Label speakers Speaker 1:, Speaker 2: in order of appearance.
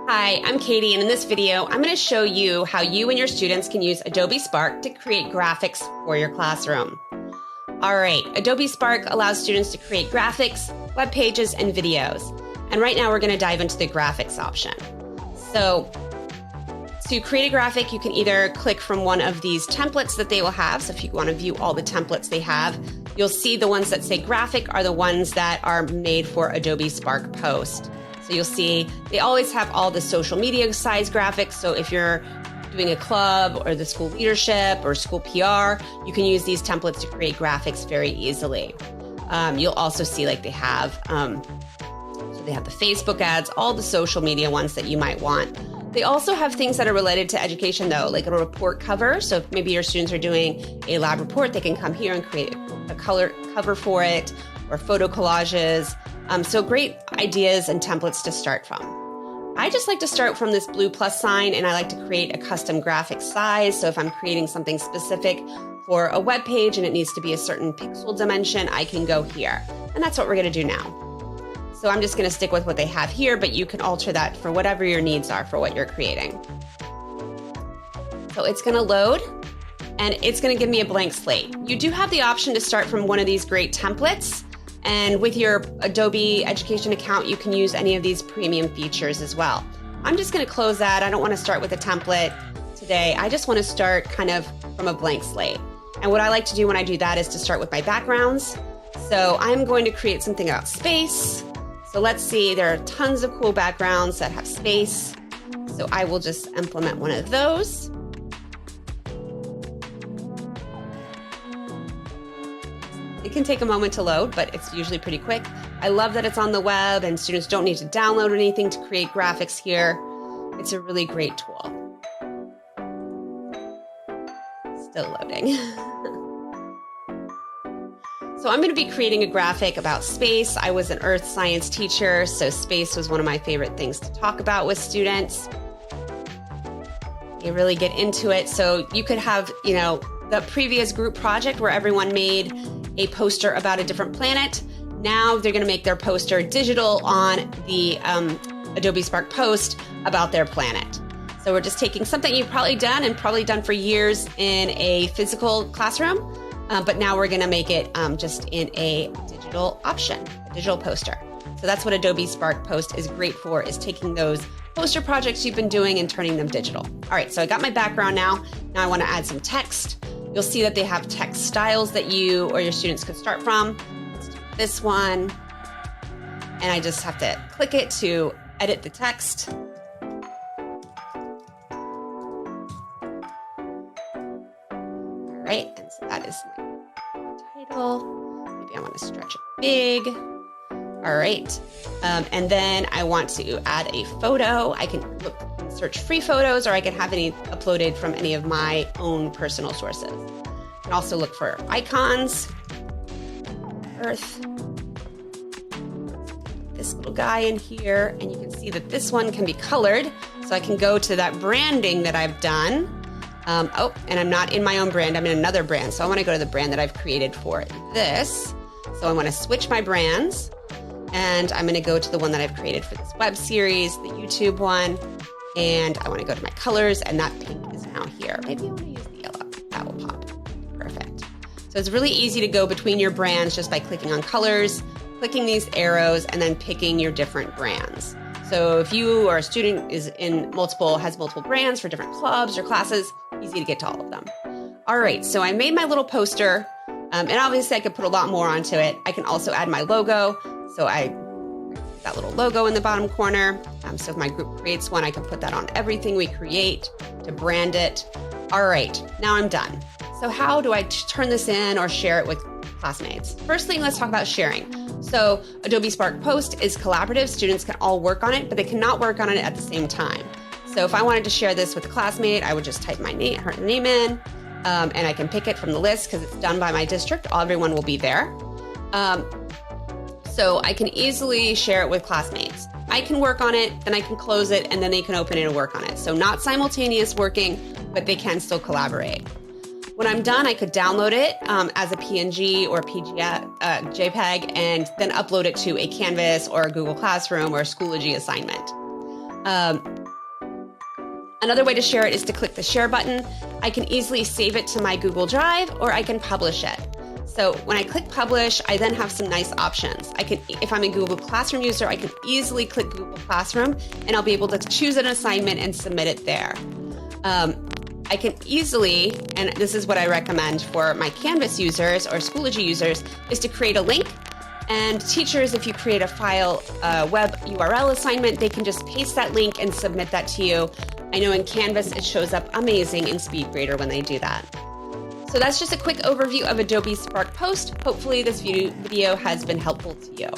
Speaker 1: Hi, I'm Katie, and in this video, I'm going to show you how you and your students can use Adobe Spark to create graphics for your classroom. All right, Adobe Spark allows students to create graphics, web pages, and videos. And right now, we're going to dive into the graphics option. So to create a graphic, you can either click from one of these templates that they will have. So if you want to view all the templates they have, you'll see the ones that say graphic are the ones that are made for Adobe Spark Post. So you'll see they always have all the social media size graphics. So if you're doing a club or the school leadership or school PR, you can use these templates to create graphics very easily. You'll also see like they have the Facebook ads, all the social media ones that you might want. They also have things that are related to education though, like a report cover. So if maybe your students are doing a lab report, they can come here and create a color cover for it, or photo collages. So great ideas and templates to start from. I just like to start from this blue plus sign, and I like to create a custom graphic size. So if I'm creating something specific for a web page and it needs to be a certain pixel dimension, I can go here. And that's what we're going to do now. So I'm just going to stick with what they have here, but you can alter that for whatever your needs are for what you're creating. So it's going to load, and it's going to give me a blank slate. You do have the option to start from one of these great templates. And with your Adobe Education account, you can use any of these premium features as well. I'm just going to close that. I don't want to start with a template today. I just want to start kind of from a blank slate. And what I like to do when I do that is to start with my backgrounds. So I'm going to create something about space. So let's see, there are tons of cool backgrounds that have space. So I will just implement one of those. It can take a moment to load, but it's usually pretty quick. I love that it's on the web and students don't need to download anything to create graphics here. It's a really great tool. Still loading. So I'm going to be creating a graphic about space. I was an earth science teacher, so space was one of my favorite things to talk about with students. You really get into it. So you could have, the previous group project where everyone made a poster about a different planet. Now they're going to make their poster digital on the Adobe Spark Post about their planet. So we're just taking something you've probably done for years in a physical classroom, but now we're going to make it just in a digital option, a digital poster. So that's what Adobe Spark Post is great for, is taking those poster projects you've been doing and turning them digital. All right, so I got my background now. Now I want to add some text. You'll see that they have text styles that you or your students could start from. Let's do this one. And I just have to click it to edit the text. All right, and so that is my title. Maybe I want to stretch it big. All right, and then I want to add a photo. I can look and search free photos, or I can have any uploaded from any of my own personal sources. I can also look for icons, Earth, this little guy in here, and you can see that this one can be colored. So I can go to that branding that I've done. And I'm not in my own brand, I'm in another brand. So I want to go to the brand that I've created for this. So I want to switch my brands. And I'm going to go to the one that I've created for this web series, the YouTube one. And I want to go to my colors, and that pink is now here. Maybe I want to use the yellow. That will pop. Perfect. So it's really easy to go between your brands just by clicking on colors, clicking these arrows, and then picking your different brands. So if you or a student has multiple brands for different clubs or classes, easy to get to all of them. All right, so I made my little poster, and obviously I could put a lot more onto it. I can also add my logo. So that little logo in the bottom corner. So if my group creates one, I can put that on everything we create to brand it. All right, now I'm done. So how do I turn this in or share it with classmates? First thing, let's talk about sharing. So Adobe Spark Post is collaborative. Students can all work on it, but they cannot work on it at the same time. So if I wanted to share this with a classmate, I would just type her name in, and I can pick it from the list because it's done by my district. Everyone will be there. So I can easily share it with classmates. I can work on it, then I can close it, and then they can open it and work on it. So not simultaneous working, but they can still collaborate. When I'm done, I could download it as a PNG or JPEG, and then upload it to a Canvas or a Google Classroom or a Schoology assignment. Another way to share it is to click the share button. I can easily save it to my Google Drive, or I can publish it. So when I click publish, I then have some nice options. If I'm a Google Classroom user, I can easily click Google Classroom and I'll be able to choose an assignment and submit it there. I can easily, and this is what I recommend for my Canvas users or Schoology users, is to create a link. And teachers, if you create a file, web URL assignment, they can just paste that link and submit that to you. I know in Canvas, it shows up amazing in SpeedGrader when they do that. So that's just a quick overview of Adobe Spark Post. Hopefully this video has been helpful to you.